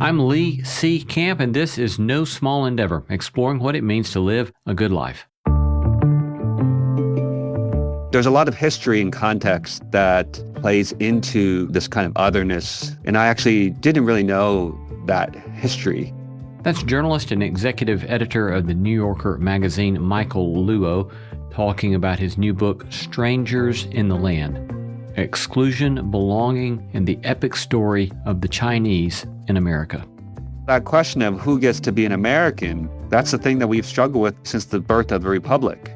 I'm Lee C. Camp, and this is No Small Endeavor, exploring what it means to live a good life. There's a lot of history and context that plays into this kind of otherness, and I actually didn't really know that history. That's journalist and executive editor of the New Yorker magazine, Michael Luo, talking about his new book, Strangers in the Land: Exclusion, Belonging, and the Epic Story of the Chinese in America. That question of who gets to be an American, that's the thing that we've struggled with since the birth of the Republic.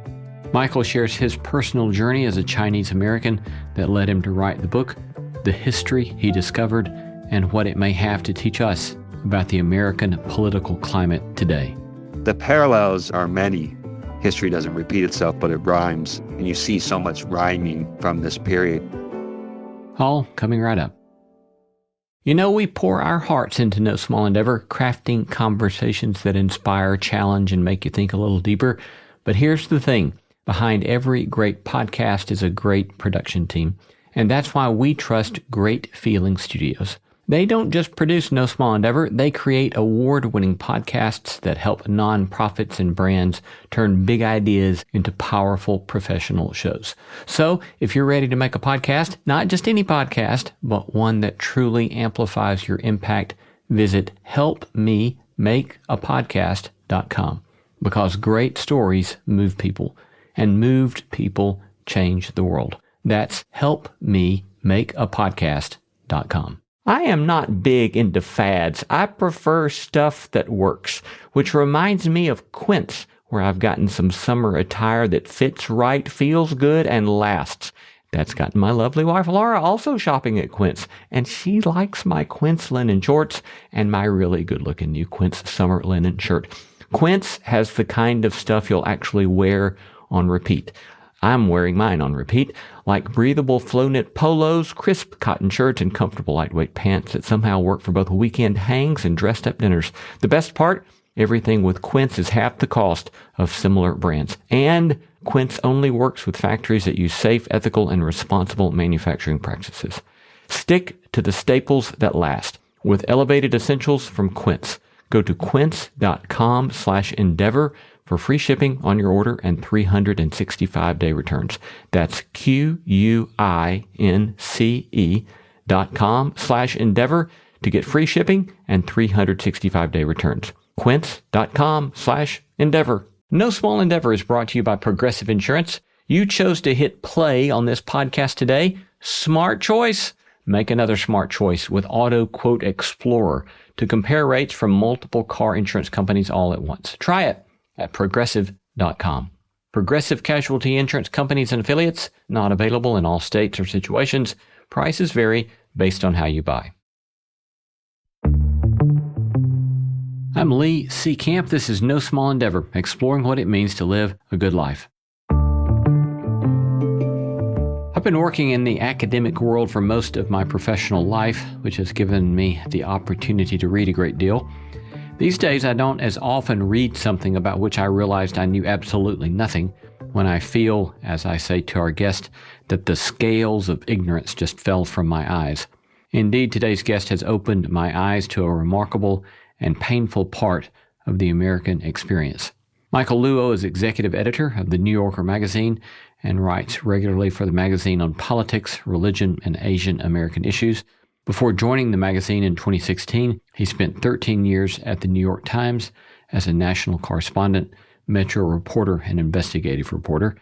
Michael shares his personal journey as a Chinese American that led him to write the book, the history he discovered, and what it may have to teach us about the American political climate today. The parallels are many. History doesn't repeat itself, but it rhymes, and you see so much rhyming from this period. All coming right up. You know, we pour our hearts into No Small Endeavor, crafting conversations that inspire, challenge, and make you think a little deeper. But here's the thing. Behind every great podcast is a great production team. And that's why we trust Great Feeling Studios. They don't just produce No Small Endeavor, they create award-winning podcasts that help nonprofits and brands turn big ideas into powerful professional shows. So if you're ready to make a podcast, not just any podcast, but one that truly amplifies your impact, visit helpmemakeapodcast.com, because great stories move people, and moved people change the world. That's helpmemakeapodcast.com. I am not big into fads. I prefer stuff that works, which reminds me of Quince, where I've gotten some summer attire that fits right, feels good, and lasts. That's gotten my lovely wife Laura also shopping at Quince, and she likes my Quince linen shorts and my really good-looking new Quince summer linen shirt. Quince has the kind of stuff you'll actually wear on repeat. I'm wearing mine on repeat, like breathable flow knit polos, crisp cotton shirts, and comfortable lightweight pants that somehow work for both weekend hangs and dressed up dinners. The best part? Everything with Quince is half the cost of similar brands. And Quince only works with factories that use safe, ethical, and responsible manufacturing practices. Stick to the staples that last with elevated essentials from Quince. Go to quince.com/endeavor for free shipping on your order and 365-day returns. That's QUINCE.com/endeavor to get free shipping and 365-day returns. Quince.com/endeavor. No Small Endeavor is brought to you by Progressive Insurance. You chose to hit play on this podcast today. Smart choice. Make another smart choice with Auto Quote Explorer to compare rates from multiple car insurance companies all at once. Try it at progressive.com. Progressive Casualty Insurance Companies and Affiliates, not available in all states or situations. Prices vary based on how you buy. I'm Lee C. Camp. This is No Small Endeavor, exploring what it means to live a good life. I've been working in the academic world for most of my professional life, which has given me the opportunity to read a great deal. These days, I don't as often read something about which I realized I knew absolutely nothing when I feel, as I say to our guest, that the scales of ignorance just fell from my eyes. Indeed, today's guest has opened my eyes to a remarkable and painful part of the American experience. Michael Luo is executive editor of the New Yorker magazine and writes regularly for the magazine on politics, religion, and Asian American issues. Before joining the magazine in 2016, he spent 13 years at the New York Times as a national correspondent, Metro reporter, and investigative reporter.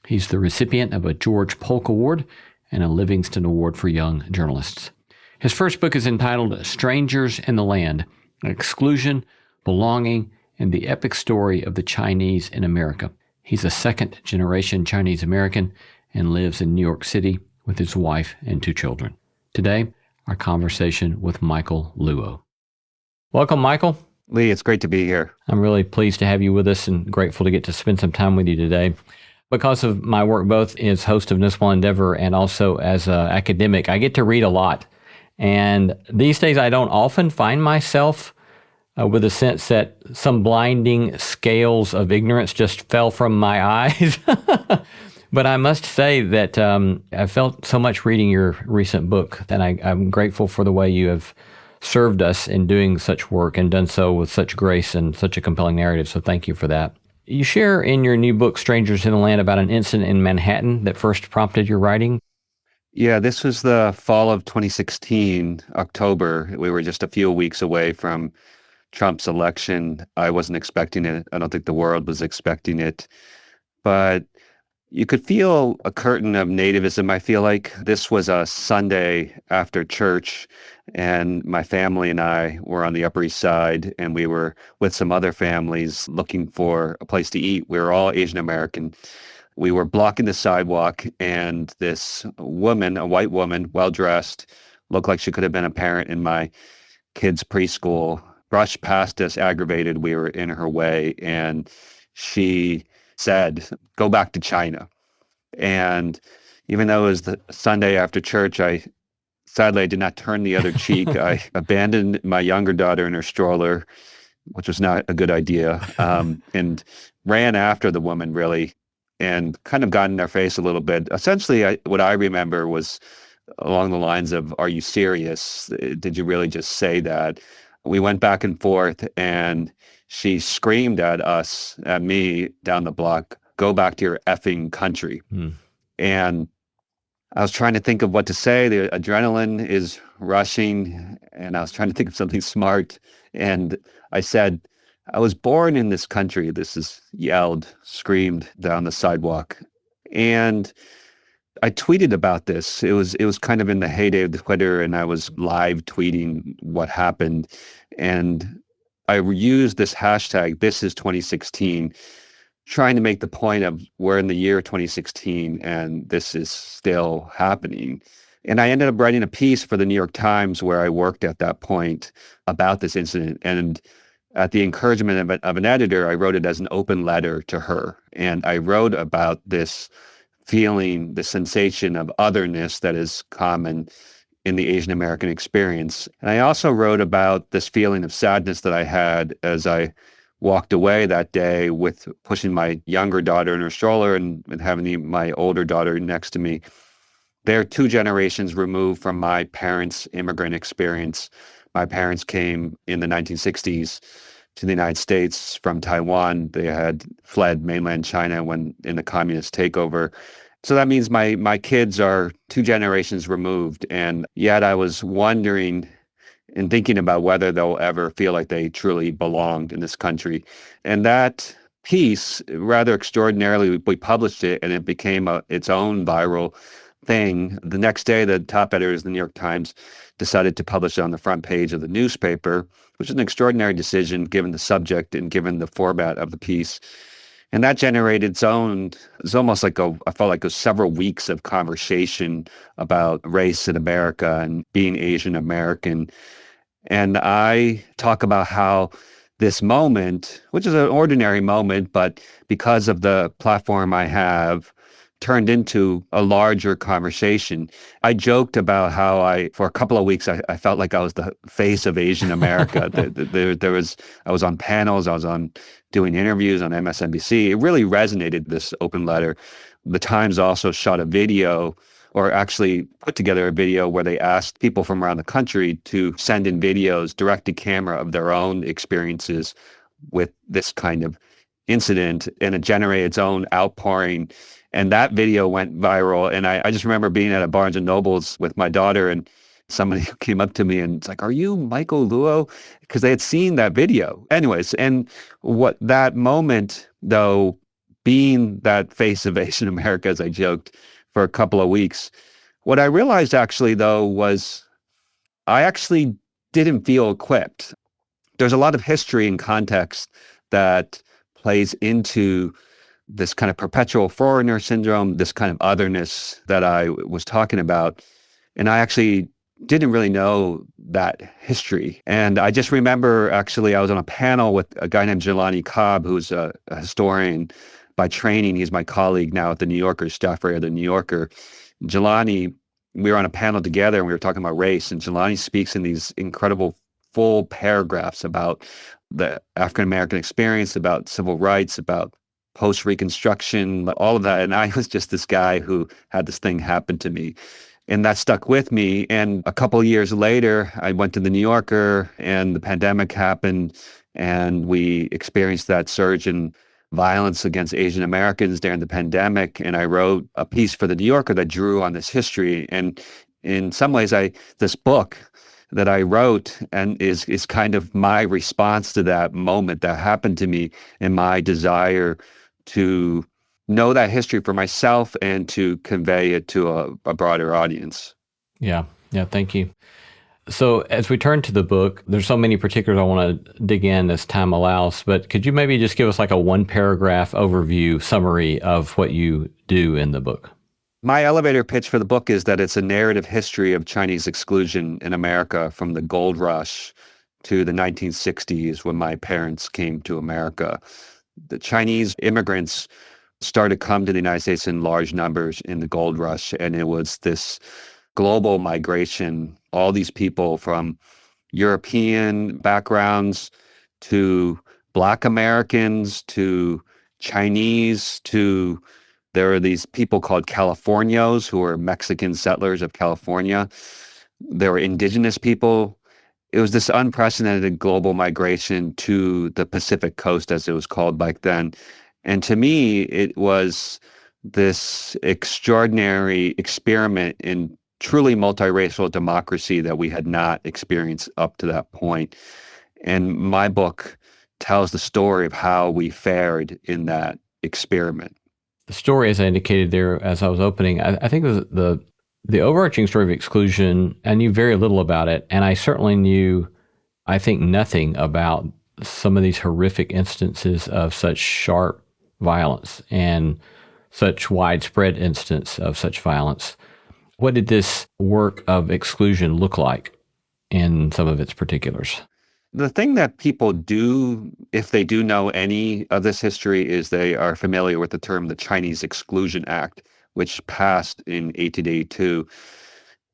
He's the recipient of a George Polk Award and a Livingston Award for Young Journalists. His first book is entitled Strangers in the Land: Exclusion, Belonging, and the Epic Story of the Chinese in America. He's a second-generation Chinese American and lives in New York City with his wife and 2 children. Today, our conversation with Michael Luo. Welcome, Michael. Lee, it's great to be here. I'm really pleased to have you with us and grateful to get to spend some time with you today. Because of my work both as host of No Small Endeavor and also as an academic, I get to read a lot. And these days, I don't often find myself with a sense that some blinding scales of ignorance just fell from my eyes. But I must say that I felt so much reading your recent book that I'm grateful for the way you have served us in doing such work and done so with such grace and such a compelling narrative. So thank you for that. You share in your new book, Strangers in the Land, about an incident in Manhattan that first prompted your writing. Yeah, this was the fall of 2016, October. We were just a few weeks away from Trump's election. I wasn't expecting it. I don't think the world was expecting it. But you could feel a curtain of nativism. I feel like this was a Sunday after church, and my family and I were on the Upper East Side, and we were with some other families looking for a place to eat. We were all Asian American. We were blocking the sidewalk, and this woman, a white woman, well-dressed, looked like she could have been a parent in my kids' preschool, brushed past us, aggravated. We were in her way, and she said, "Go back to China." And even though it was the Sunday after church, sadly I did not turn the other cheek. I abandoned my younger daughter in her stroller, which was not a good idea, and ran after the woman, really, and kind of got in their face a little bit. Essentially, what I remember was along the lines of, "Are you serious? Did you really just say that?" We went back and forth, and she screamed at us, at me, down the block, "Go back to your effing country." And I was trying to think of what to say. The adrenaline is rushing, and I was trying to think of something smart. And I said, "I was born in this country." This is yelled, screamed down the sidewalk. And I tweeted about this. It was kind of in the heyday of Twitter, and I was live tweeting what happened. And I used this hashtag, "This is 2016, trying to make the point of we're in the year 2016 and this is still happening. And I ended up writing a piece for the New York Times where I worked at that point about this incident. And at the encouragement of an editor, I wrote it as an open letter to her. And I wrote about this feeling, the sensation of otherness that is common in the Asian American experience. And I also wrote about this feeling of sadness that I had as I walked away that day with pushing my younger daughter in her stroller and having my older daughter next to me. They're 2 generations removed from my parents' immigrant experience. My parents came in the 1960s to the United States from Taiwan. They had fled mainland China when in the communist takeover. So that means my kids are 2 generations removed. And yet I was wondering and thinking about whether they'll ever feel like they truly belonged in this country. And that piece, rather extraordinarily, we published it and it became its own viral thing. The next day, the top editors of the New York Times decided to publish it on the front page of the newspaper, which is an extraordinary decision given the subject and given the format of the piece. And that generated its own, it's almost like I felt like it was several weeks of conversation about race in America and being Asian American. And I talk about how this moment, which is an ordinary moment, but because of the platform I have, turned into a larger conversation. I joked about how for a couple of weeks, I felt like I was the face of Asian America. I was on panels, I was doing interviews on MSNBC. It really resonated, this open letter. The Times also shot a video, or actually put together a video where they asked people from around the country to send in videos direct to camera of their own experiences with this kind of incident, and it generated its own outpouring. And that video went viral. And I just remember being at a Barnes and Noble's with my daughter, and somebody came up to me and it's like, "Are you Michael Luo?" Because they had seen that video. Anyways, and what that moment, though, being that face of Asian America, as I joked, for a couple of weeks, what I realized actually, though, was I actually didn't feel equipped. There's a lot of history and context that plays into this kind of perpetual foreigner syndrome, this kind of otherness that I was talking about. And I actually didn't really know that history. And I just remember, actually, I was on a panel with a guy named Jelani Cobb, who's a historian by training. He's my colleague now at the New Yorker, staff writer of the New Yorker. Jelani, we were on a panel together and we were talking about race, and Jelani speaks in these incredible full paragraphs about the African-American experience, about civil rights, about post-Reconstruction, all of that. And I was just this guy who had this thing happen to me. And that stuck with me. And a couple of years later, I went to the New Yorker and the pandemic happened and we experienced that surge in violence against Asian Americans during the pandemic. And I wrote a piece for the New Yorker that drew on this history. And in some ways, this book that I wrote and is kind of my response to that moment that happened to me and my desire to know that history for myself and to convey it to a broader audience. Yeah. Yeah. Thank you. So as we turn to the book, there's so many particulars I want to dig in as time allows, but could you maybe just give us like a one paragraph overview summary of what you do in the book? My elevator pitch for the book is that it's a narrative history of Chinese exclusion in America from the gold rush to the 1960s when my parents came to America. The Chinese immigrants started to come to the United States in large numbers in the gold rush, and it was this global migration, all these people from European backgrounds to Black Americans to Chinese to there are these people called Californios who are Mexican settlers of California. There were indigenous people. It was this unprecedented global migration to the Pacific coast, as it was called back then. And to me, it was this extraordinary experiment in truly multiracial democracy that we had not experienced up to that point. And my book tells the story of how we fared in that experiment. The story, as I indicated there as I was opening, I think the overarching story of exclusion, I knew very little about it. And I certainly knew, I think, nothing about some of these horrific instances of such sharp violence and such widespread instance of such violence. What did this work of exclusion look like in some of its particulars? The thing that people do, if they do know any of this history, is they are familiar with the term the Chinese Exclusion Act, which passed in 1882.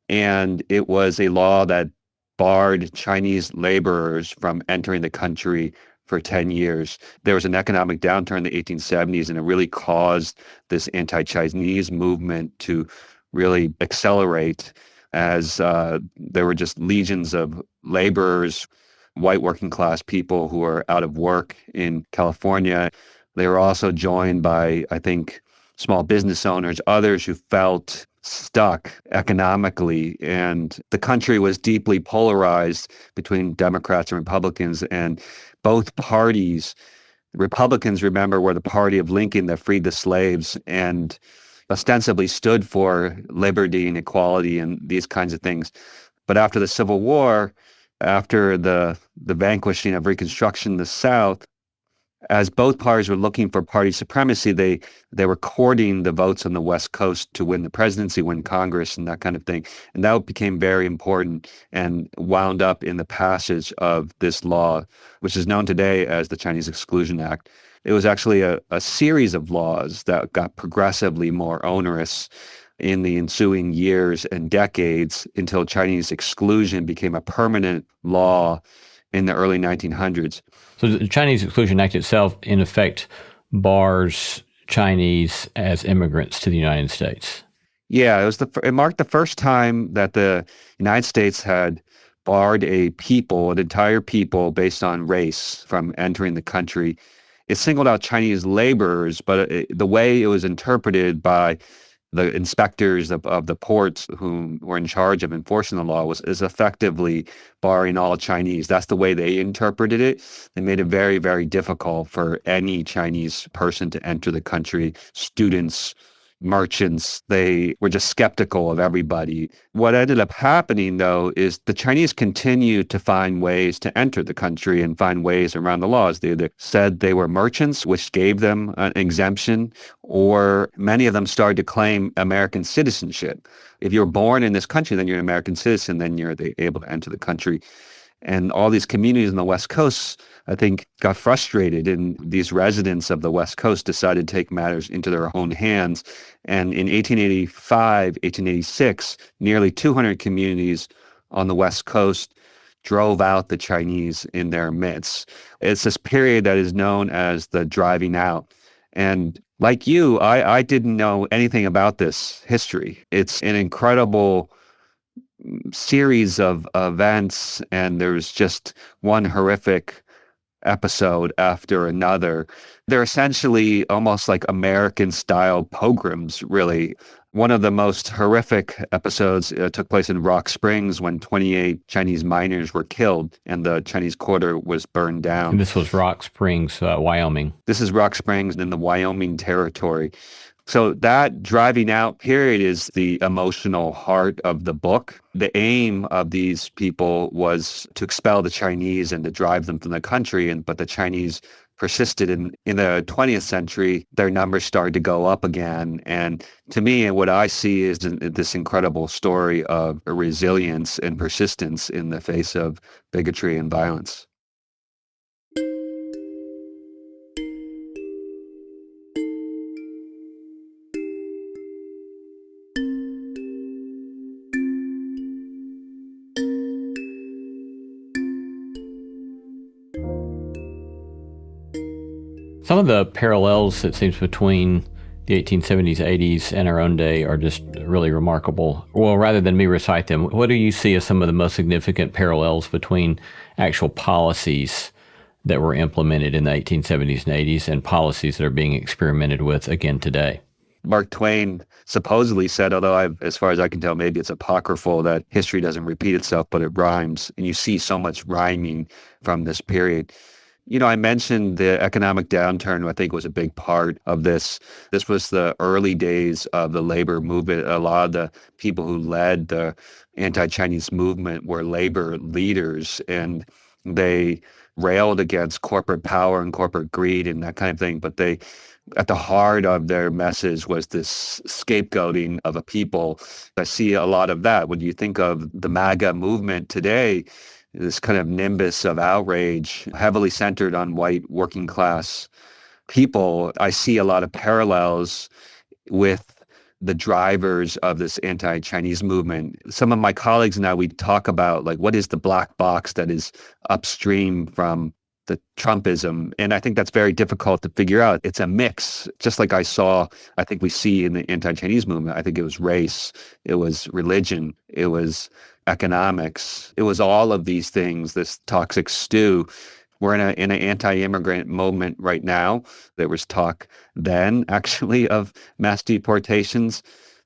And it was a law that barred Chinese laborers from entering the country for 10 years. There was an economic downturn in the 1870s, and it really caused this anti-Chinese movement to really accelerate as there were just legions of laborers, white working class people who were out of work in California. They were also joined by, I think, small business owners, others who felt stuck economically. And the country was deeply polarized between Democrats and Republicans. And both parties, Republicans, remember, were the party of Lincoln that freed the slaves and ostensibly stood for liberty and equality and these kinds of things. But after the Civil War, after the vanquishing of Reconstruction in the South, as both parties were looking for party supremacy, they were courting the votes on the West Coast to win the presidency, win Congress, and that kind of thing. And that became very important and wound up in the passage of this law, which is known today as the Chinese Exclusion Act. It was actually a series of laws that got progressively more onerous in the ensuing years and decades until Chinese exclusion became a permanent law in the early 1900s. So the Chinese Exclusion Act itself, in effect, bars Chinese as immigrants to the United States. Yeah, it marked the first time that the United States had barred an entire people based on race from entering the country. It singled out Chinese laborers, but the way it was interpreted by the inspectors of the ports who were in charge of enforcing the law is effectively barring all Chinese. That's the way they interpreted it. They made it very, very difficult for any Chinese person to enter the country. Students, merchants, they were just skeptical of everybody. What ended up happening, though, is the Chinese continued to find ways to enter the country and find ways around the laws. They either said they were merchants, which gave them an exemption, or many of them started to claim American citizenship. If you're born in this country, then you're an American citizen, then you're able to enter the country. And all these communities on the West Coast, I think, got frustrated, and these residents of the West Coast decided to take matters into their own hands. And in 1885, 1886, nearly 200 communities on the West Coast drove out the Chinese in their midst. It's this period that is known as the driving out. And like you, I didn't know anything about this history. It's an incredible series of events, and there's just one horrific episode after another. They're essentially almost like American style pogroms, really. One of the most horrific episodes took place in Rock Springs when 28 Chinese miners were killed and the Chinese quarter was burned down. And this was Rock Springs, Wyoming. This is Rock Springs in the Wyoming territory. So that driving out period is the emotional heart of the book. The aim of these people was to expel the Chinese and to drive them from the country, but the Chinese persisted. In the 20th century, their numbers started to go up again. And to me, what I see is this incredible story of resilience and persistence in the face of bigotry and violence. Some of the parallels, it seems, between the 1870s, 80s, and our own day are just really remarkable. Well, rather than me recite them, what do you see as some of the most significant parallels between actual policies that were implemented in the 1870s and 80s and policies that are being experimented with again today? Mark Twain supposedly said, although as far as I can tell, maybe it's apocryphal, that history doesn't repeat itself, but it rhymes. And you see so much rhyming from this period. You know, I mentioned the economic downturn, I think was a big part of this. This was the early days of the labor movement. A lot of the people who led the anti-Chinese movement were labor leaders, and they railed against corporate power and corporate greed and that kind of thing. But at the heart of their message was this scapegoating of a people. I see a lot of that. When you think of the MAGA movement today, this kind of nimbus of outrage, heavily centered on white working class people, I see a lot of parallels with the drivers of this anti-Chinese movement. Some of my colleagues and I, we talk about like, what is the black box that is upstream from the Trumpism? And I think that's very difficult to figure out. It's a mix, just like I think we see in the anti-Chinese movement. I think it was race, it was religion, it was economics. It was all of these things, this toxic stew. We're in an anti-immigrant moment right now. There was talk then, actually, of mass deportations,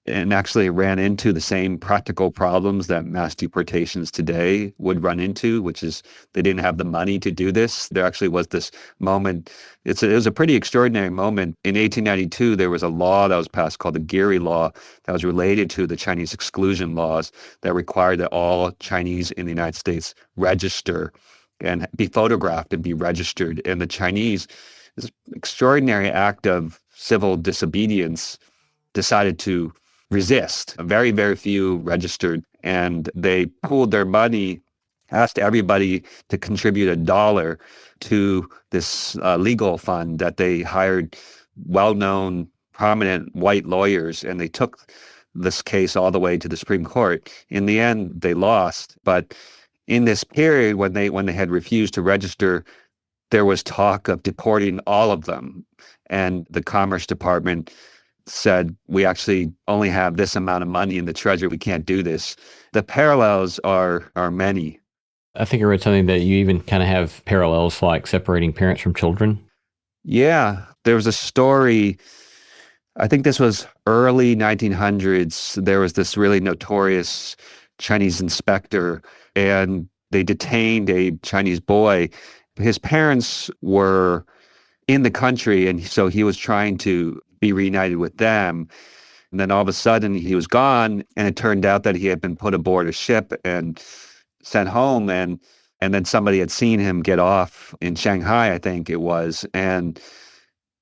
and actually ran into the same practical problems that mass deportations today would run into, which is they didn't have the money to do this. There actually was this moment. It was a pretty extraordinary moment. In 1892, there was a law that was passed called the Geary Law that was related to the Chinese exclusion laws that required that all Chinese in the United States register and be photographed and be registered. And the Chinese, this extraordinary act of civil disobedience, decided to resist. Very, very few registered, and they pooled their money, asked everybody to contribute $1 to this legal fund that they hired well-known, prominent white lawyers, and they took this case all the way to the Supreme Court. In the end, they lost, but in this period when they had refused to register, there was talk of deporting all of them, and the Commerce Department said, we actually only have this amount of money in the treasury. We can't do this. The parallels are many. I think I read something that you even kind of have parallels like separating parents from children. Yeah, there was a story, I think this was early 1900s. There was this really notorious Chinese inspector, and they detained a Chinese boy. His parents were in the country, and so he was trying to be reunited with them. And then all of a sudden he was gone, and it turned out that he had been put aboard a ship and sent home, and then somebody had seen him get off in Shanghai, I think it was. And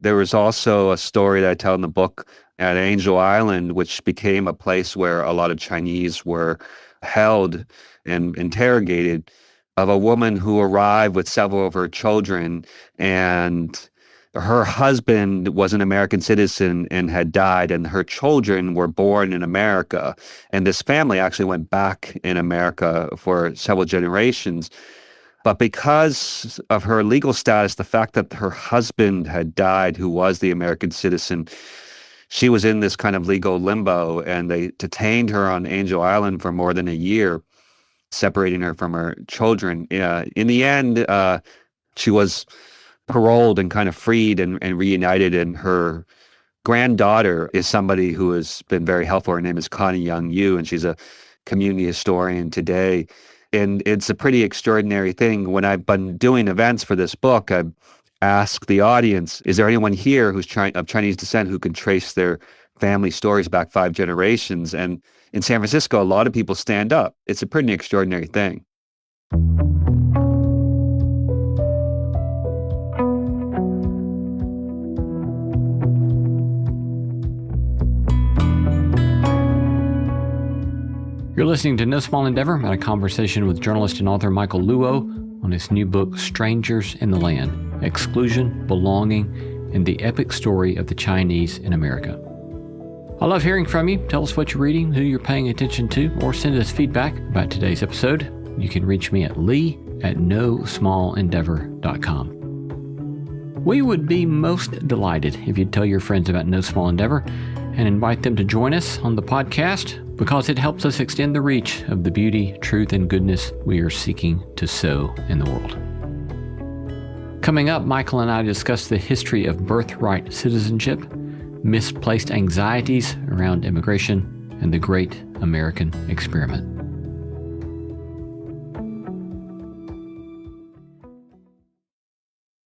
there was also a story that I tell in the book at Angel Island, which became a place where a lot of Chinese were held and interrogated, of a woman who arrived with several of her children, and her husband was an American citizen and had died, and her children were born in America. And this family actually went back in America for several generations. But because of her legal status, the fact that her husband had died, who was the American citizen, she was in this kind of legal limbo, and they detained her on Angel Island for more than a year, separating her from her children. In the end, she was paroled and kind of freed and reunited, and her granddaughter is somebody who has been very helpful. Her name is Connie Young Yu, and she's a community historian today. And it's a pretty extraordinary thing. When I've been doing events for this book, I ask the audience, is there anyone here who's of Chinese descent who can trace their family stories back 5 generations? And in San Francisco, a lot of people stand up. It's a pretty extraordinary thing. You're listening to No Small Endeavor. I'm at a conversation with journalist and author Michael Luo on his new book, Strangers in the Land: Exclusion, Belonging, and the Epic Story of the Chinese in America. I love hearing from you. Tell us what you're reading, who you're paying attention to, or send us feedback about today's episode. You can reach me at lee@nosmallendeavor.com. We would be most delighted if you'd tell your friends about No Small Endeavor and invite them to join us on the podcast, because it helps us extend the reach of the beauty, truth, and goodness we are seeking to sow in the world. Coming up, Michael and I discuss the history of birthright citizenship, misplaced anxieties around immigration, and the great American experiment.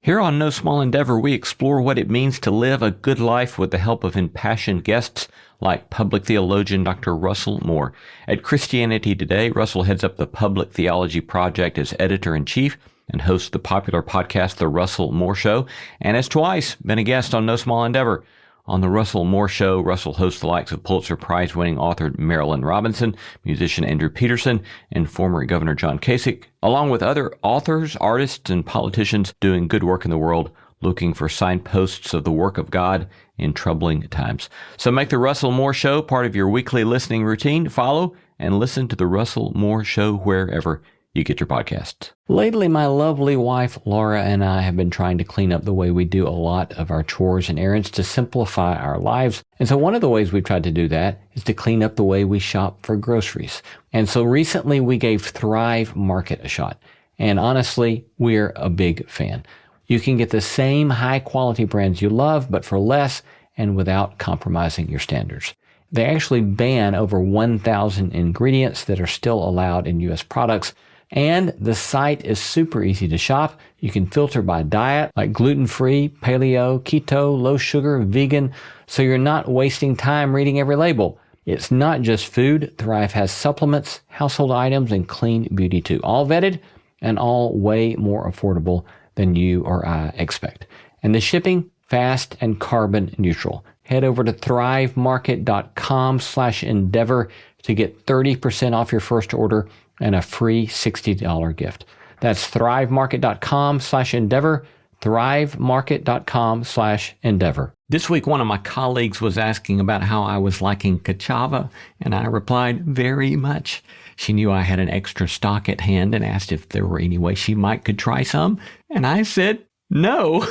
Here on No Small Endeavor, we explore what it means to live a good life with the help of impassioned guests like public theologian Dr. Russell Moore. At Christianity Today, Russell heads up the Public Theology Project as editor-in-chief and hosts the popular podcast The Russell Moore Show, and has twice been a guest on No Small Endeavor. On The Russell Moore Show, Russell hosts the likes of Pulitzer Prize-winning author Marilyn Robinson, musician Andrew Peterson, and former Governor John Kasich, along with other authors, artists, and politicians doing good work in the world, looking for signposts of the work of God in troubling times. So make The Russell Moore Show part of your weekly listening routine. Follow and listen to The Russell Moore Show wherever you get your podcasts. Lately, my lovely wife, Laura, and I have been trying to clean up the way we do a lot of our chores and errands to simplify our lives. And so one of the ways we've tried to do that is to clean up the way we shop for groceries. And so recently we gave Thrive Market a shot. And honestly, we're a big fan. You can get the same high quality brands you love, but for less and without compromising your standards. They actually ban over 1,000 ingredients that are still allowed in U.S. products. And the site is super easy to shop. You can filter by diet, like gluten-free, paleo, keto, low sugar, vegan, so you're not wasting time reading every label. It's not just food. Thrive has supplements, household items, and clean beauty too. All vetted and all way more affordable than you or I expect. And the shipping, fast and carbon neutral. Head over to thrivemarket.com/endeavor to get 30% off your first order and a free $60 gift. That's thrivemarket.com/endeavor, thrivemarket.com/endeavor. This week, one of my colleagues was asking about how I was liking cassava, and I replied, very much. She knew I had an extra stock at hand and asked if there were any way she could try some, and I said, no,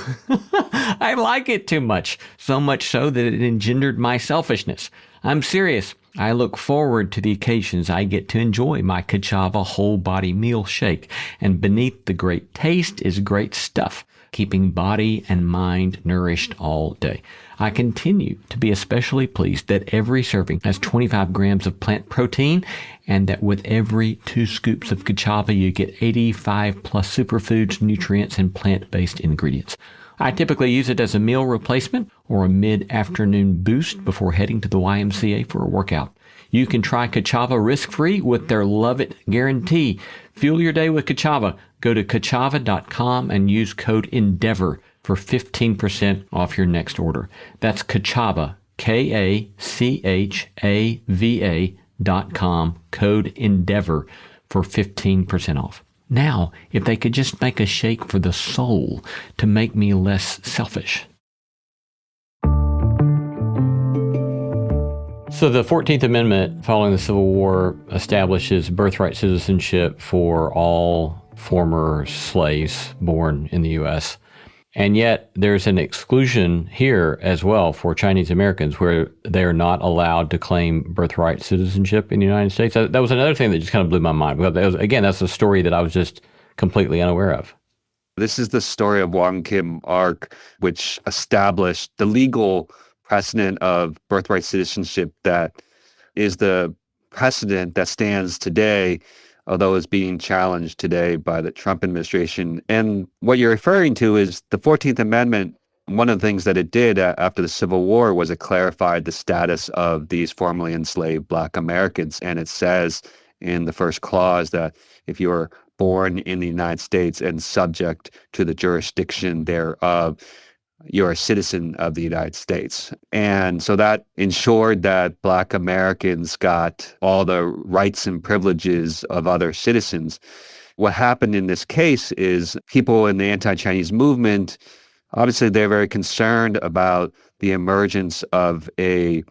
I like it too much, so much so that it engendered my selfishness. I'm serious. I look forward to the occasions I get to enjoy my cassava whole body meal shake, and beneath the great taste is great stuff, keeping body and mind nourished all day. I continue to be especially pleased that every serving has 25 grams of plant protein, and that with every 2 scoops of cassava you get 85 plus superfoods, nutrients, and plant-based ingredients. I typically use it as a meal replacement or a mid-afternoon boost before heading to the YMCA for a workout. You can try cassava risk-free with their Love It guarantee. Fuel your day with cassava. Go to cassava.com and use code ENDEAVOR for 15% off your next order. That's cassava, KACHAVA.com, code ENDEAVOR for 15% off. Now, if they could just make a shake for the soul to make me less selfish. So the 14th Amendment following the Civil War establishes birthright citizenship for all former slaves born in the U.S. And yet there's an exclusion here as well for Chinese Americans where they're not allowed to claim birthright citizenship in the United States. That was another thing that just kind of blew my mind. Because again, that's a story that I was just completely unaware of. This is the story of Wong Kim Ark, which established the legal precedent of birthright citizenship that is the precedent that stands today, although is being challenged today by the Trump administration. And what you're referring to is the 14th Amendment. One of the things that it did after the Civil War was it clarified the status of these formerly enslaved Black Americans. And it says in the first clause that if you're born in the United States and subject to the jurisdiction thereof, you're a citizen of the United States. And so that ensured that Black Americans got all the rights and privileges of other citizens. What happened in this case is people in the anti-Chinese movement, obviously they're very concerned about the emergence of a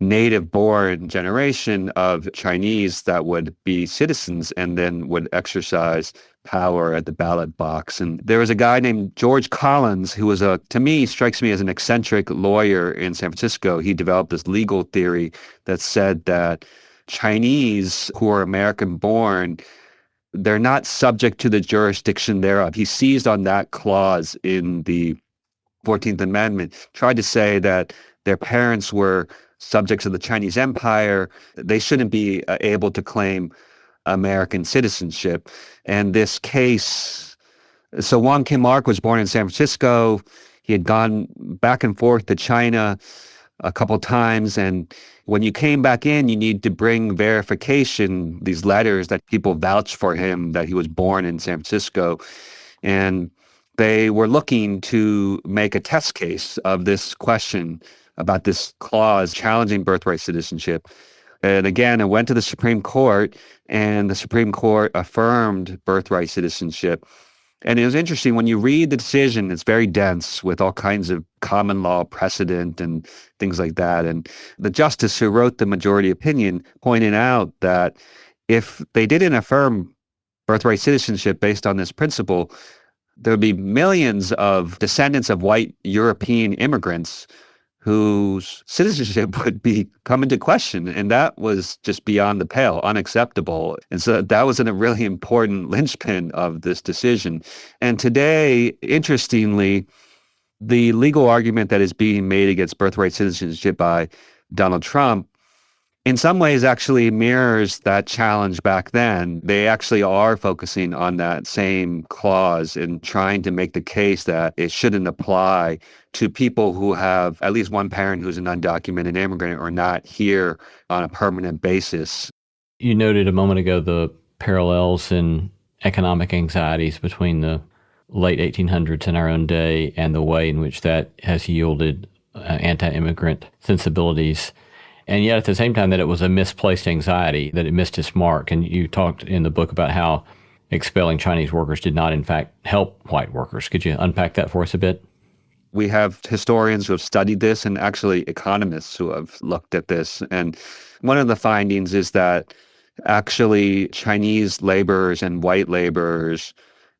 native-born generation of Chinese that would be citizens and then would exercise power at the ballot box. And there was a guy named George Collins who was to me, strikes me as an eccentric lawyer in San Francisco. He developed this legal theory that said that Chinese who are American-born, they're not subject to the jurisdiction thereof. He seized on that clause in the 14th Amendment, tried to say that their parents were subjects of the Chinese Empire. They shouldn't be able to claim American citizenship. And this case, so Wong Kim Ark was born in San Francisco. He had gone back and forth to China a couple times. And when you came back in, you need to bring verification, these letters that people vouch for him, that he was born in San Francisco. And they were looking to make a test case of this question about this clause challenging birthright citizenship. And again, it went to the Supreme Court, and the Supreme Court affirmed birthright citizenship. And it was interesting, when you read the decision, it's very dense with all kinds of common law precedent and things like that. And the justice who wrote the majority opinion pointed out that if they didn't affirm birthright citizenship based on this principle, there would be millions of descendants of white European immigrants whose citizenship would be come into question. And that was just beyond the pale, unacceptable. And so that was a really important linchpin of this decision. And today, interestingly, the legal argument that is being made against birthright citizenship by Donald Trump in some ways actually mirrors that challenge back then. They actually are focusing on that same clause and trying to make the case that it shouldn't apply to people who have at least one parent who's an undocumented immigrant or not here on a permanent basis. You noted a moment ago the parallels in economic anxieties between the late 1800s and our own day and the way in which that has yielded anti-immigrant sensibilities. And yet at the same time that it was a misplaced anxiety, that it missed its mark. And you talked in the book about how expelling Chinese workers did not, in fact, help white workers. Could you unpack that for us a bit? We have historians who have studied this and actually economists who have looked at this. And one of the findings is that actually Chinese laborers and white laborers,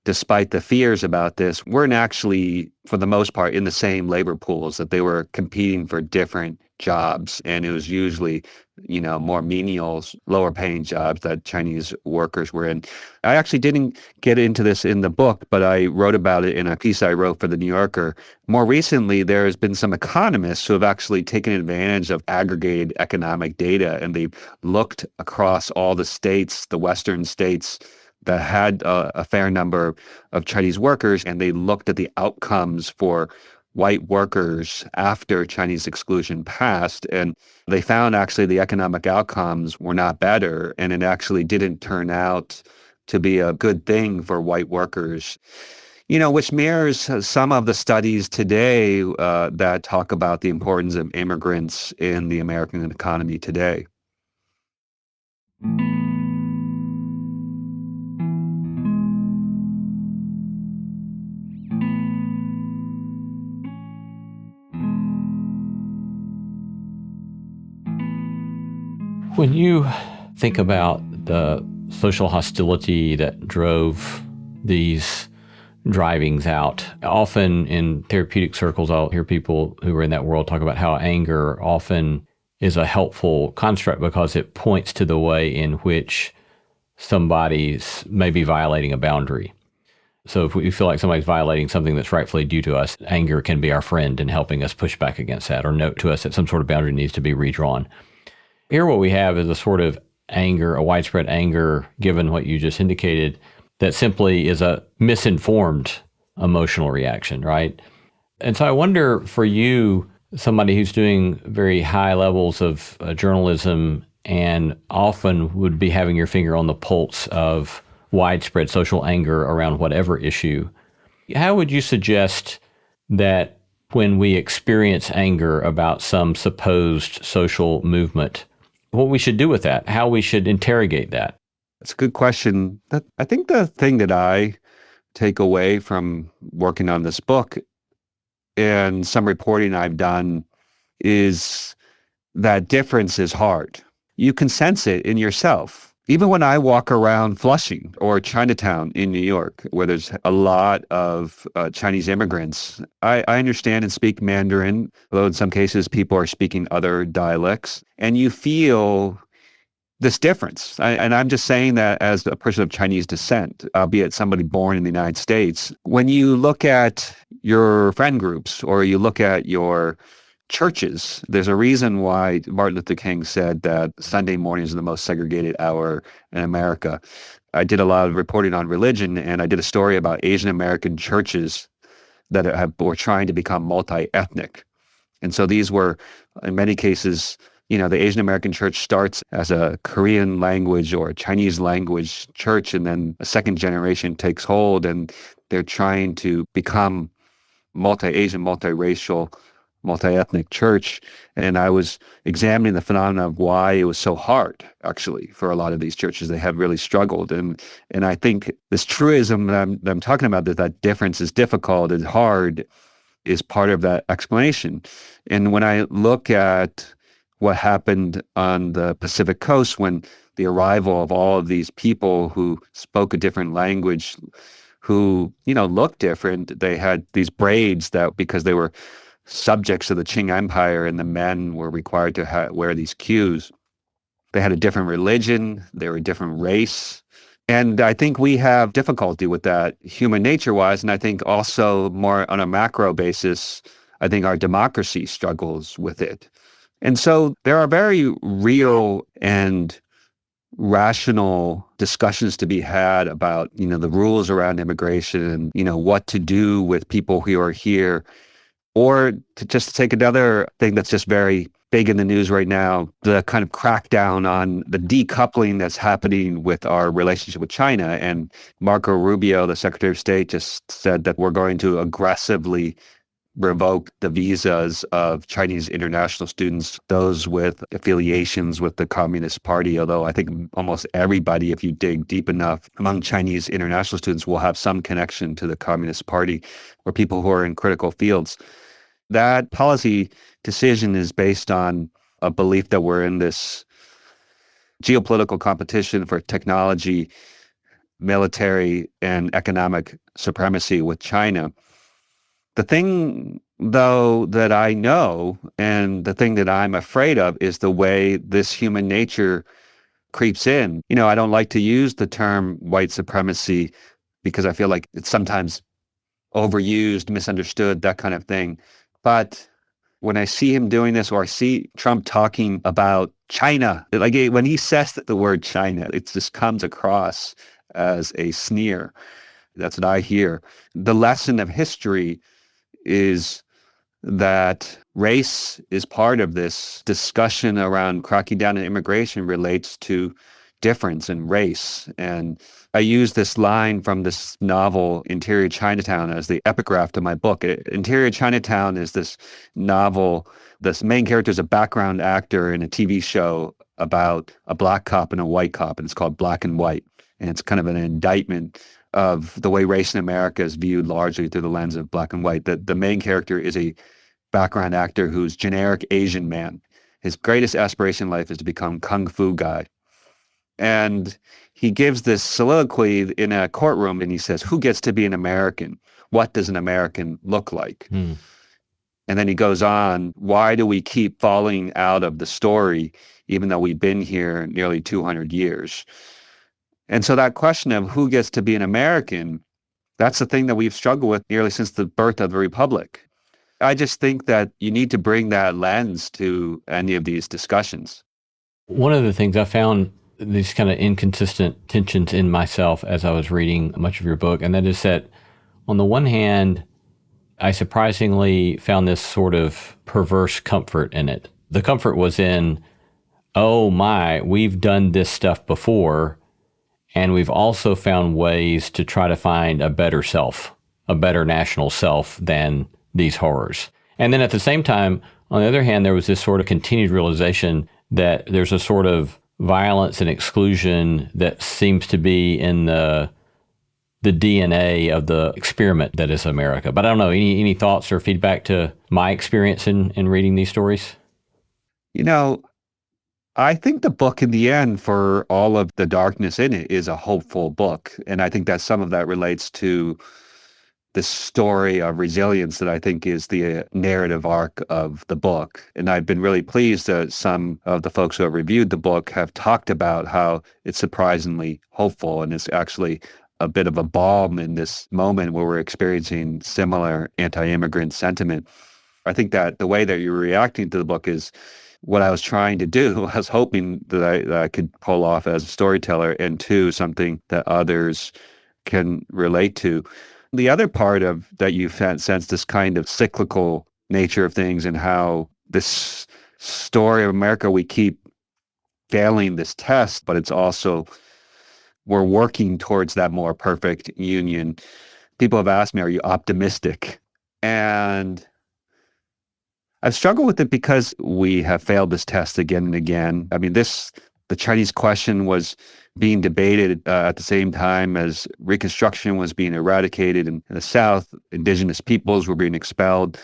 despite the fears about this, weren't actually, for the most part, in the same labor pools, that they were competing for different jobs. And it was usually, more menial, lower paying jobs that Chinese workers were in. I actually didn't get into this in the book, but I wrote about it in a piece I wrote for The New Yorker. More recently, there has been some economists who have actually taken advantage of aggregated economic data, and they've looked across all the states, the Western states, that had a fair number of Chinese workers, and they looked at the outcomes for white workers after Chinese exclusion passed, and they found actually the economic outcomes were not better, and it actually didn't turn out to be a good thing for white workers. Which mirrors some of the studies today that talk about the importance of immigrants in the American economy today. When you think about the social hostility that drove these drivings out. Often in therapeutic circles, I'll hear people who are in that world talk about how anger often is a helpful construct because it points to the way in which somebody's maybe violating a boundary. So if we feel like somebody's violating something that's rightfully due to us, anger can be our friend in helping us push back against that or note to us that some sort of boundary needs to be redrawn. Here what we have is a sort of anger, a widespread anger, given what you just indicated, that simply is a misinformed emotional reaction, right? And so I wonder for you, somebody who's doing very high levels of journalism and often would be having your finger on the pulse of widespread social anger around whatever issue, how would you suggest that when we experience anger about some supposed social movement, what we should do with that, how we should interrogate that? That's a good question. I think the thing that I take away from working on this book and some reporting I've done is that difference is hard. You can sense it in yourself. Even when I walk around Flushing or Chinatown in New York, where there's a lot of Chinese immigrants, I understand and speak Mandarin, although in some cases people are speaking other dialects, and you feel this difference. And I'm just saying that as a person of Chinese descent, albeit somebody born in the United States. When you look at your friend groups or you look at your churches, there's a reason why Martin Luther King said that Sunday morning is the most segregated hour in America. I did a lot of reporting on religion, and I did a story about Asian American churches that were trying to become multi-ethnic. And so these were, in many cases, the Asian American church starts as a Korean language or a Chinese language church, and then a second generation takes hold, and they're trying to become multi-Asian, multi-racial, multi-ethnic church. And I was examining the phenomenon of why it was so hard, actually, for a lot of these churches. They have really struggled. And I think this truism that I'm talking about, that difference is difficult, is hard, is part of that explanation. And when I look at what happened on the Pacific Coast when the arrival of all of these people who spoke a different language, who, looked different, they had these braids that because they were subjects of the Qing Empire and the men were required to wear these queues. They had a different religion, they were a different race. And I think we have difficulty with that human nature-wise, and I think also more on a macro basis, I think our democracy struggles with it. And so there are very real and rational discussions to be had about, the rules around immigration and, what to do with people who are here. Or to just take another thing that's just very big in the news right now, the kind of crackdown on the decoupling that's happening with our relationship with China. And Marco Rubio, the Secretary of State, just said that we're going to aggressively revoke the visas of Chinese international students, those with affiliations with the Communist Party, although I think almost everybody, if you dig deep enough, among Chinese international students will have some connection to the Communist Party or people who are in critical fields. That policy decision is based on a belief that we're in this geopolitical competition for technology, military, and economic supremacy with China. The thing, though, that I know and the thing that I'm afraid of is the way this human nature creeps in. I don't like to use the term white supremacy because I feel like it's sometimes overused, misunderstood, that kind of thing. But when I see him doing this, or I see Trump talking about China, like when he says the word China, it just comes across as a sneer. That's what I hear. The lesson of history is that race is part of this discussion around cracking down on immigration relates to difference in race. And I use this line from this novel, Interior Chinatown, as the epigraph to my book. Interior Chinatown is this novel. This main character is a background actor in a TV show about a black cop and a white cop, and it's called Black and White. And it's kind of an indictment of the way race in America is viewed largely through the lens of black and white. The main character is a background actor who's generic Asian man. His greatest aspiration in life is to become Kung Fu guy. And he gives this soliloquy in a courtroom, and he says, who gets to be an American? What does an American look like? And then he goes on, why do we keep falling out of the story, even though we've been here nearly 200 years? And so that question of who gets to be an American, that's the thing that we've struggled with nearly since the birth of the Republic. I just think that you need to bring that lens to any of these discussions. One of the things I found, these kind of inconsistent tensions in myself as I was reading much of your book, and that is that on the one hand, I surprisingly found this sort of perverse comfort in it. The comfort was in, oh my, we've done this stuff before, and we've also found ways to try to find a better self, a better national self than these horrors. And then at the same time, on the other hand, there was this sort of continued realization that there's a sort of violence and exclusion that seems to be in the DNA of the experiment that is America. But I don't know, any thoughts or feedback to my experience in reading these stories? You know, I think the book in the end, for all of the darkness in it, is a hopeful book. And I think that some of that relates to the story of resilience that I think is the narrative arc of the book. And I've been really pleased that some of the folks who have reviewed the book have talked about how it's surprisingly hopeful, and it's actually a bit of a balm in this moment where we're experiencing similar anti-immigrant sentiment. I think that the way that you're reacting to the book is what I was trying to do. I was hoping that I could pull off as a storyteller, and two, something that others can relate to. The other part of that you sense this kind of cyclical nature of things, and how this story of America, we keep failing this test, but it's also, we're working towards that more perfect union. People have asked me, are you optimistic? And I've struggled with it because we have failed this test again and again. I mean, the Chinese question was being debated at the same time as Reconstruction was being eradicated in the South. Indigenous peoples were being expelled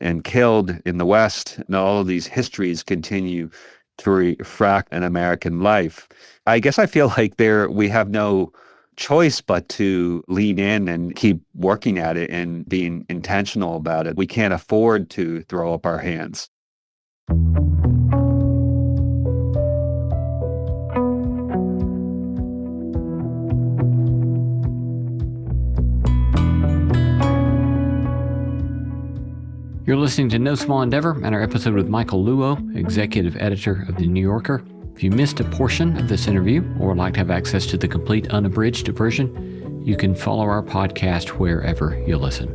and killed in the West. And all of these histories continue to refract an American life. I guess I feel like we have no choice but to lean in and keep working at it and being intentional about it. We can't afford to throw up our hands. You're listening to No Small Endeavor and our episode with Michael Luo, executive editor of The New Yorker. If you missed a portion of this interview or would like to have access to the complete unabridged version, you can follow our podcast wherever you listen.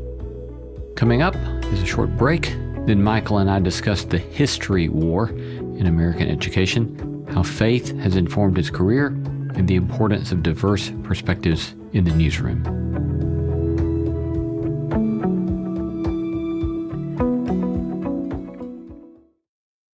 Coming up is a short break. Then Michael and I discuss the history war in American education, how faith has informed his career, and the importance of diverse perspectives in the newsroom.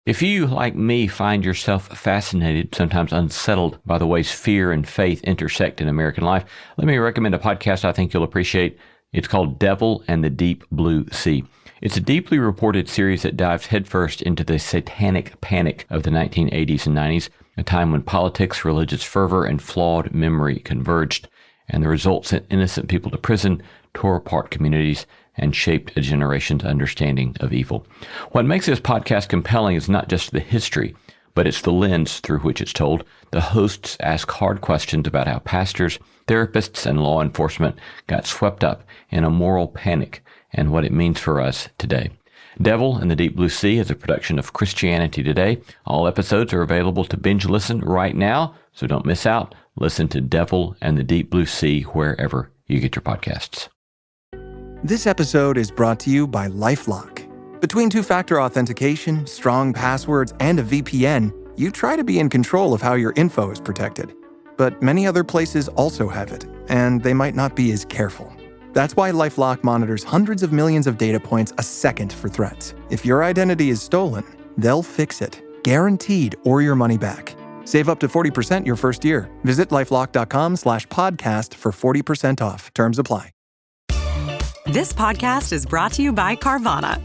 If you, like me, find yourself fascinated, sometimes unsettled by the ways fear and faith intersect in American life, let me recommend a podcast I think you'll appreciate. It's called Devil and the Deep Blue Sea. It's a deeply reported series that dives headfirst into the satanic panic of the 1980s and 90s, a time when politics, religious fervor, and flawed memory converged, and the results sent innocent people to prison, tore apart communities, and shaped a generation's understanding of evil. What makes this podcast compelling is not just the history, but it's the lens through which it's told. The hosts ask hard questions about how pastors, therapists, and law enforcement got swept up in a moral panic and what it means for us today. Devil and the Deep Blue Sea is a production of Christianity Today. All episodes are available to binge listen right now, so don't miss out. Listen to Devil and the Deep Blue Sea wherever you get your podcasts. This episode is brought to you by LifeLock. Between two-factor authentication, strong passwords, and a VPN, you try to be in control of how your info is protected. But many other places also have it, and they might not be as careful. That's why LifeLock monitors hundreds of millions of data points a second for threats. If your identity is stolen, they'll fix it, guaranteed, or your money back. Save up to 40% your first year. Visit LifeLock.com/podcast for 40% off. Terms apply. This podcast is brought to you by Carvana.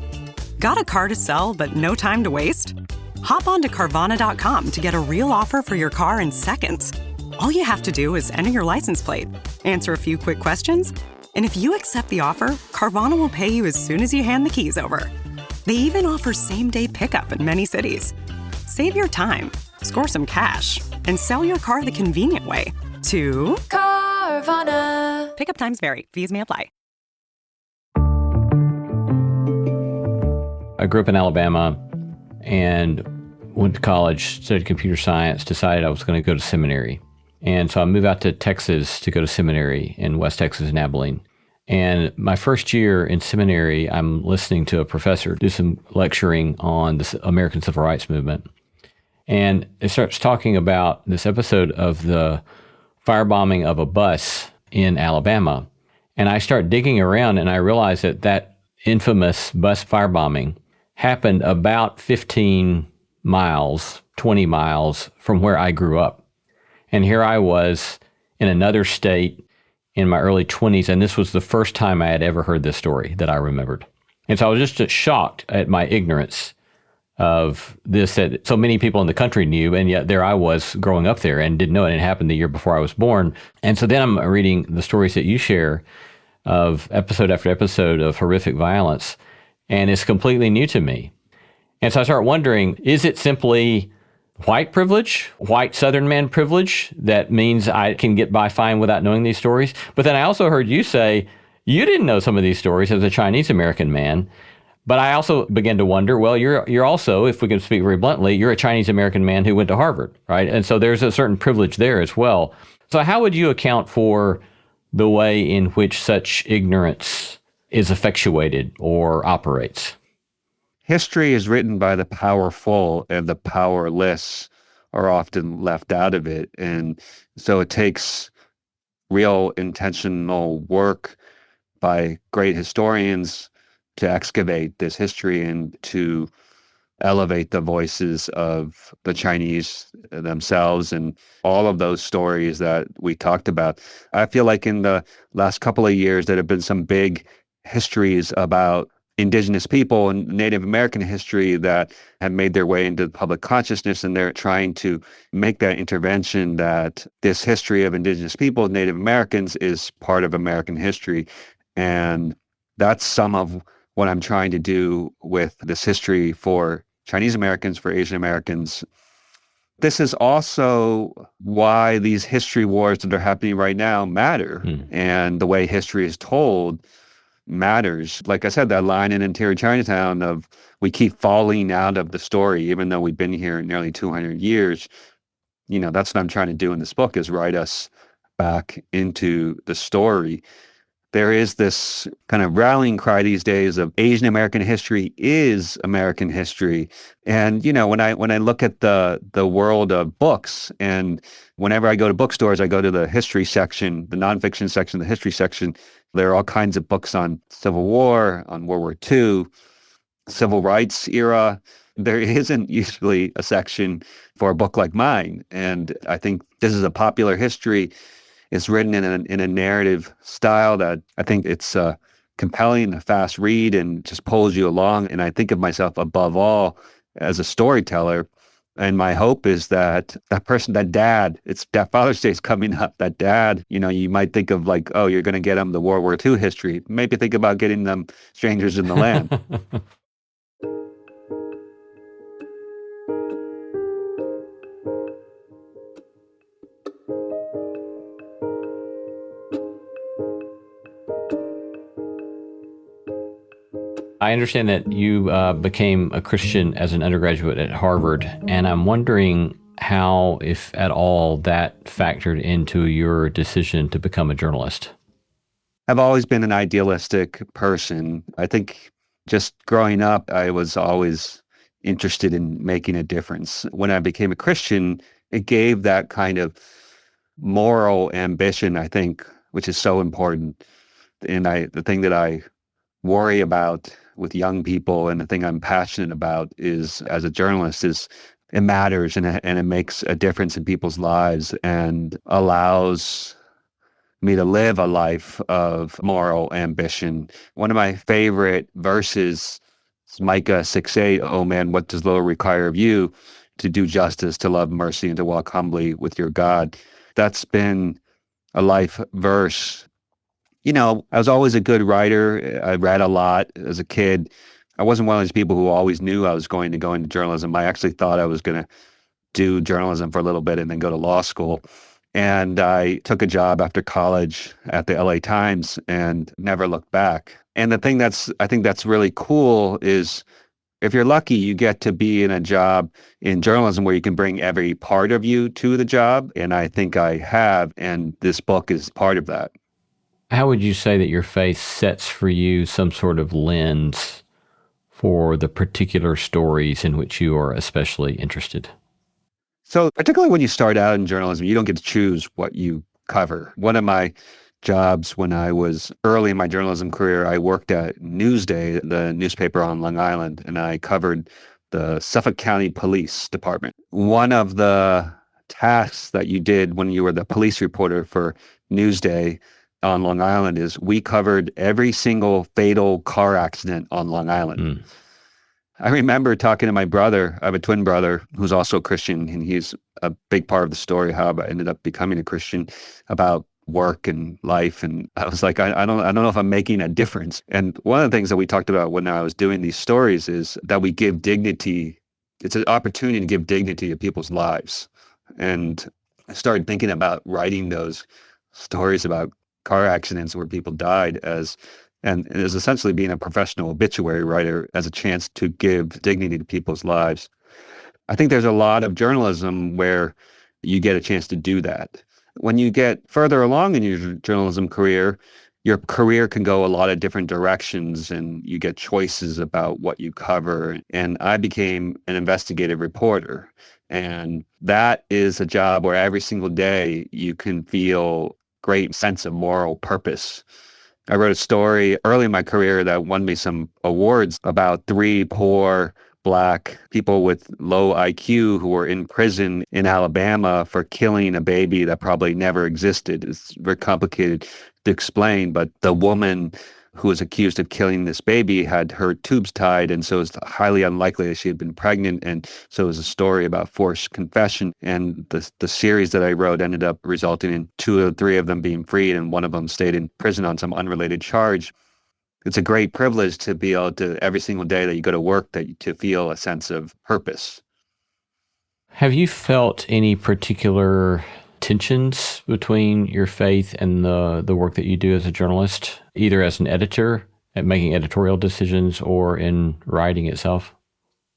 Got a car to sell but no time to waste? Hop on to Carvana.com to get a real offer for your car in seconds. All you have to do is enter your license plate, answer a few quick questions, and if you accept the offer, Carvana will pay you as soon as you hand the keys over. They even offer same-day pickup in many cities. Save your time, score some cash, and sell your car the convenient way to Carvana. Pickup times vary. Fees may apply. I grew up in Alabama and went to college, studied computer science, decided I was going to go to seminary. And so I moved out to Texas to go to seminary in West Texas in Abilene. And my first year in seminary, I'm listening to a professor do some lecturing on the American Civil Rights Movement. And it starts talking about this episode of the firebombing of a bus in Alabama. And I start digging around and I realize that that infamous bus firebombing happened about 15 miles, 20 miles from where I grew up. And here I was in another state in my early 20s, and this was the first time I had ever heard this story that I remembered. And so I was just shocked at my ignorance of this that so many people in the country knew, and yet there I was growing up there and didn't know it. It happened the year before I was born. And so then I'm reading the stories that you share of episode after episode of horrific violence, and it's completely new to me. And so I start wondering, is it simply white privilege, white Southern man privilege, that means I can get by fine without knowing these stories? But then I also heard you say you didn't know some of these stories as a Chinese American man. But I also began to wonder, well, you're also, if we can speak very bluntly, you're a Chinese American man who went to Harvard, right? And so there's a certain privilege there as well. So how would you account for the way in which such ignorance is effectuated or operates? History is written by the powerful, and the powerless are often left out of it. And so it takes real intentional work by great historians to excavate this history and to elevate the voices of the Chinese themselves and all of those stories that we talked about. I feel like in the last couple of years there have been some big histories about Indigenous people and Native American history that have made their way into the public consciousness, and they're trying to make that intervention that this history of Indigenous people, Native Americans, is part of American history. And that's some of what I'm trying to do with this history for Chinese Americans, for Asian Americans. This is also why these history wars that are happening right now matter. And the way history is told matters. Like I said, that line in Interior Chinatown of we keep falling out of the story, even though we've been here nearly 200 years. You know, that's what I'm trying to do in this book, is write us back into the story. There is this kind of rallying cry these days of Asian American history is American history. And, you know, when I look at the world of books, and whenever I go to bookstores, I go to the history section, the nonfiction section, the history section. There are all kinds of books on Civil War, on World War II, Civil Rights era. There isn't usually a section for a book like mine. And I think this is a popular history. It's written in a narrative style that I think it's compelling, a fast read, and just pulls you along. And I think of myself above all as a storyteller. And my hope is that that person, that dad, it's that Father's Day is coming up, that dad, you know, you might think of like, oh, you're going to get them the World War II history. Maybe think about getting them Strangers in the Land. I understand that you became a Christian as an undergraduate at Harvard, and I'm wondering how, if at all, that factored into your decision to become a journalist. I've always been an idealistic person. I think just growing up, I was always interested in making a difference. When I became a Christian, it gave that kind of moral ambition, I think, which is so important. And the thing that I worry about with young people, and the thing I'm passionate about is, as a journalist, is it matters, and it makes a difference in people's lives and allows me to live a life of moral ambition. One of my favorite verses Micah 6:8, oh man, what does the Lord require of you? To do justice, to love mercy, and to walk humbly with your God. That's been a life verse. I was always a good writer. I read a lot as a kid. I wasn't one of those people who always knew I was going to go into journalism. I actually thought I was going to do journalism for a little bit and then go to law school. And I took a job after college at the LA Times and never looked back. And the thing I think that's really cool is if you're lucky, you get to be in a job in journalism where you can bring every part of you to the job. And I think I have, and this book is part of that. How would you say that your faith sets for you some sort of lens for the particular stories in which you are especially interested? So particularly when you start out in journalism, you don't get to choose what you cover. One of my jobs when I was early in my journalism career, I worked at Newsday, the newspaper on Long Island, and I covered the Suffolk County Police Department. One of the tasks that you did when you were the police reporter for Newsday on Long Island is we covered every single fatal car accident on Long Island. I remember talking to my brother. I have a twin brother who's also a Christian, and he's a big part of the story, how I ended up becoming a Christian, about work and life. And I was like, I don't know if I'm making a difference. And one of the things that we talked about when I was doing these stories is that we give dignity. It's an opportunity to give dignity to people's lives. And I started thinking about writing those stories about car accidents where people died and as essentially being a professional obituary writer as a chance to give dignity to people's lives. I think there's a lot of journalism where you get a chance to do that. When you get further along in your journalism career, your career can go a lot of different directions and you get choices about what you cover. And I became an investigative reporter. And that is a job where every single day you can feel great sense of moral purpose. I wrote a story early in my career that won me some awards about 3 poor Black people with low IQ who were in prison in Alabama for killing a baby that probably never existed. It's very complicated to explain, but the woman who was accused of killing this baby had her tubes tied, and so it's highly unlikely that she had been pregnant. And so it was a story about forced confession. And the series that I wrote ended up resulting in 2 or 3 of them being freed, and one of them stayed in prison on some unrelated charge. It's a great privilege to be able to, every single day that you go to work, to feel a sense of purpose. Have you felt any particular tensions between your faith and the work that you do as a journalist, either as an editor at making editorial decisions or in writing itself?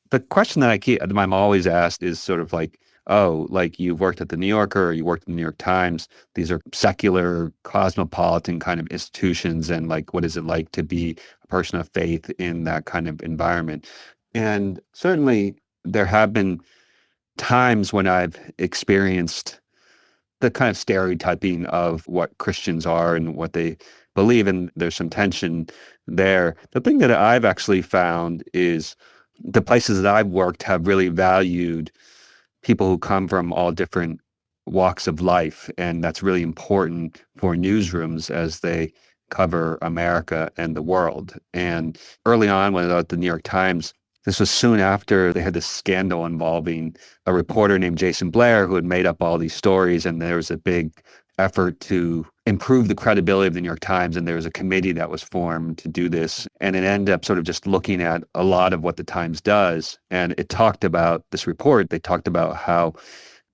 The question that I'm always asked is sort of like, oh, like you've worked at the New Yorker or you worked in the New York Times. These are secular, cosmopolitan kind of institutions. And like, what is it like to be a person of faith in that kind of environment? And certainly there have been times when I've experienced the kind of stereotyping of what Christians are and what they believe, and there's some tension there. The thing that I've actually found is the places that I've worked have really valued people who come from all different walks of life, and that's really important for newsrooms as they cover America and the world. And early on when I was at the New York Times, this was soon after they had this scandal involving a reporter named Jason Blair who had made up all these stories, and there was a big effort to improve the credibility of the New York Times, and there was a committee that was formed to do this. And it ended up sort of just looking at a lot of what the Times does. And it talked about this report. They talked about how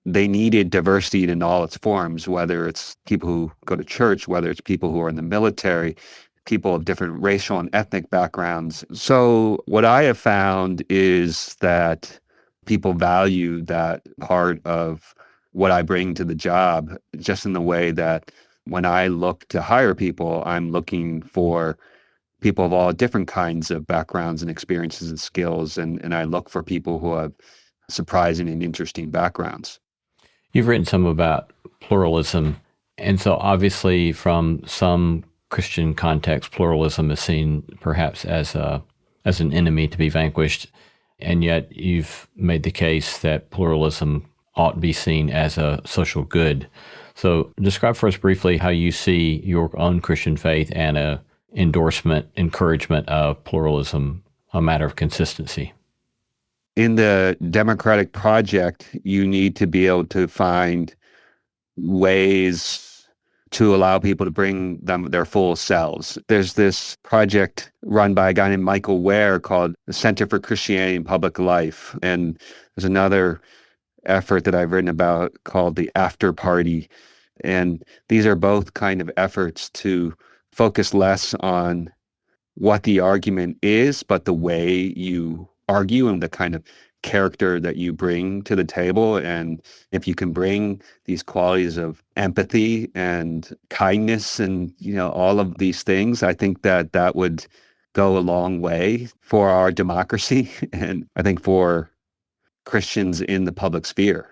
they needed diversity in all its forms, whether it's people who go to church, whether it's people who are in the military, people of different racial and ethnic backgrounds. So what I have found is that people value that part of what I bring to the job, just in the way that when I look to hire people, I'm looking for people of all different kinds of backgrounds and experiences and skills, and I look for people who have surprising and interesting backgrounds. You've written some about pluralism, and so obviously from some Christian context, pluralism is seen perhaps as an enemy to be vanquished, and yet you've made the case that pluralism ought to be seen as a social good. So describe for us briefly how you see your own Christian faith and a endorsement, encouragement of pluralism a matter of consistency. In the democratic project, you need to be able to find ways to allow people to bring them their full selves. There's this project run by a guy named Michael Luo called the Center for Christianity and Public Life. And there's another effort that I've written about called the After Party. And these are both kind of efforts to focus less on what the argument is, but the way you argue and the kind of character that you bring to the table. And if you can bring these qualities of empathy and kindness and, all of these things, I think that that would go a long way for our democracy and I think for Christians in the public sphere.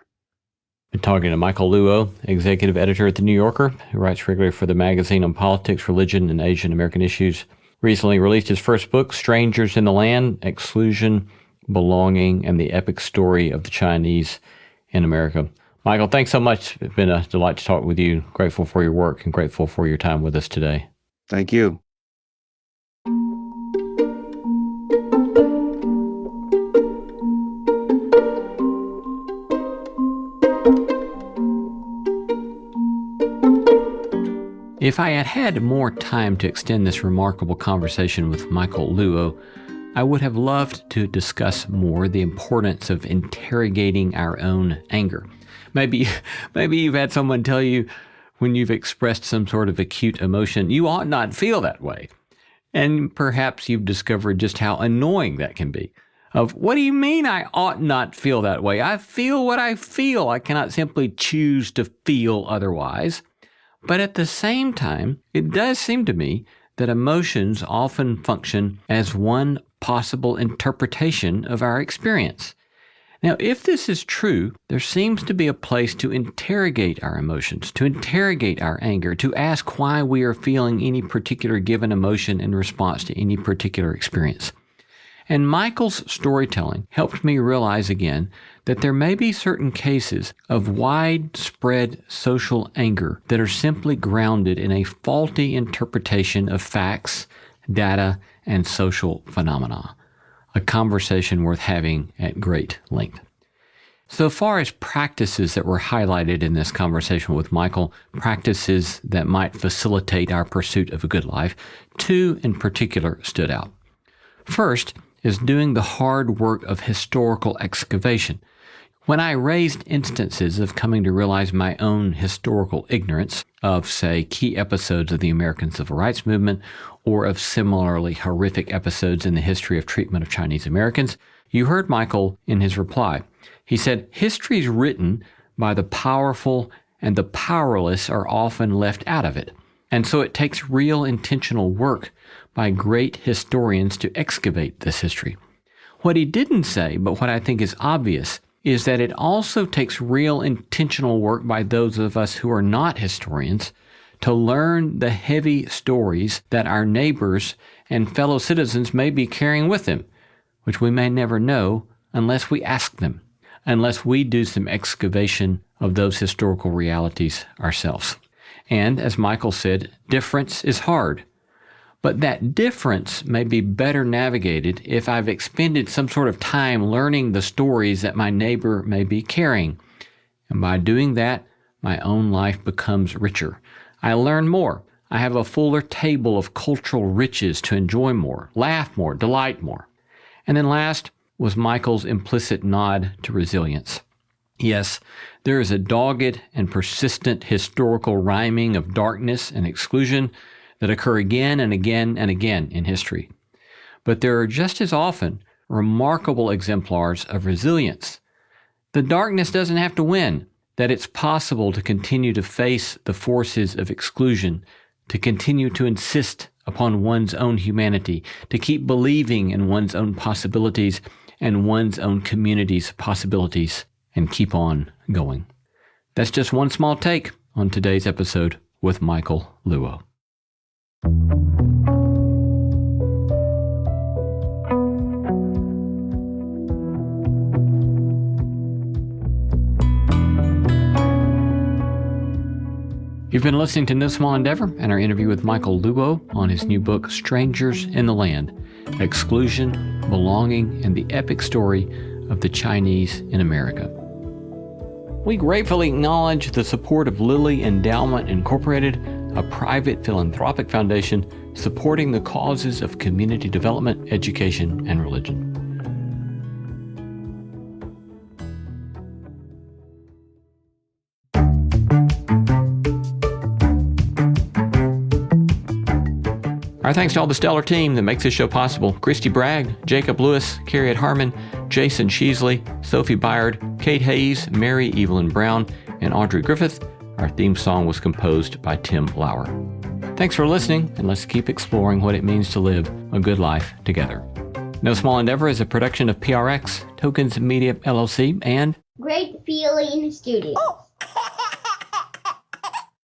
Been talking to Michael Luo, executive editor at The New Yorker, who writes regularly for the magazine on politics, religion, and Asian American issues. Recently released his first book, Strangers in the Land, Exclusion, Belonging, and the Epic Story of the Chinese in America. Michael, thanks so much. It's been a delight to talk with you. Grateful for your work and grateful for your time with us today. Thank you. If I had had more time to extend this remarkable conversation with Michael Luo, I would have loved to discuss more the importance of interrogating our own anger. Maybe you've had someone tell you when you've expressed some sort of acute emotion, you ought not feel that way. And perhaps you've discovered just how annoying that can be. What do you mean I ought not feel that way? I feel what I feel. I cannot simply choose to feel otherwise. But at the same time, it does seem to me that emotions often function as one possible interpretation of our experience. Now, if this is true, there seems to be a place to interrogate our emotions, to interrogate our anger, to ask why we are feeling any particular given emotion in response to any particular experience. And Michael's storytelling helped me realize again that there may be certain cases of widespread social anger that are simply grounded in a faulty interpretation of facts, data, and social phenomena. A conversation worth having at great length. So far as practices that were highlighted in this conversation with Michael, practices that might facilitate our pursuit of a good life, two in particular stood out. First is doing the hard work of historical excavation. When I raised instances of coming to realize my own historical ignorance of, say, key episodes of the American Civil Rights Movement or of similarly horrific episodes in the history of treatment of Chinese Americans, you heard Michael in his reply. He said, history is written by the powerful and the powerless are often left out of it. And so it takes real intentional work by great historians to excavate this history. What he didn't say, but what I think is obvious, is that it also takes real intentional work by those of us who are not historians to learn the heavy stories that our neighbors and fellow citizens may be carrying with them, which we may never know unless we ask them, unless we do some excavation of those historical realities ourselves. And as Michael said, difference is hard. But that difference may be better navigated if I've expended some sort of time learning the stories that my neighbor may be carrying. And by doing that, my own life becomes richer. I learn more. I have a fuller table of cultural riches to enjoy more, laugh more, delight more. And then last was Michael's implicit nod to resilience. Yes, there is a dogged and persistent historical rhyming of darkness and exclusion that occur again and again and again in history. But there are just as often remarkable exemplars of resilience. The darkness doesn't have to win, that it's possible to continue to face the forces of exclusion, to continue to insist upon one's own humanity, to keep believing in one's own possibilities and one's own community's possibilities, and keep on going. That's just one small take on today's episode with Michael Luo. You've been listening to No Small Endeavor and our interview with Michael Luo on his new book, Strangers in the Land, Exclusion, Belonging, and the Epic Story of the Chinese in America. We gratefully acknowledge the support of Lilly Endowment Incorporated, a private philanthropic foundation supporting the causes of community development, education, and religion. Our thanks to all the stellar team that makes this show possible. Christy Bragg, Jacob Lewis, Carriet Harmon, Jason Sheasley, Sophie Byard, Kate Hayes, Mary Evelyn Brown, and Audrey Griffith. Our theme song was composed by Tim Lauer. Thanks for listening, and let's keep exploring what it means to live a good life together. No Small Endeavor is a production of PRX, Tokens Media LLC, and Great Feeling Studios.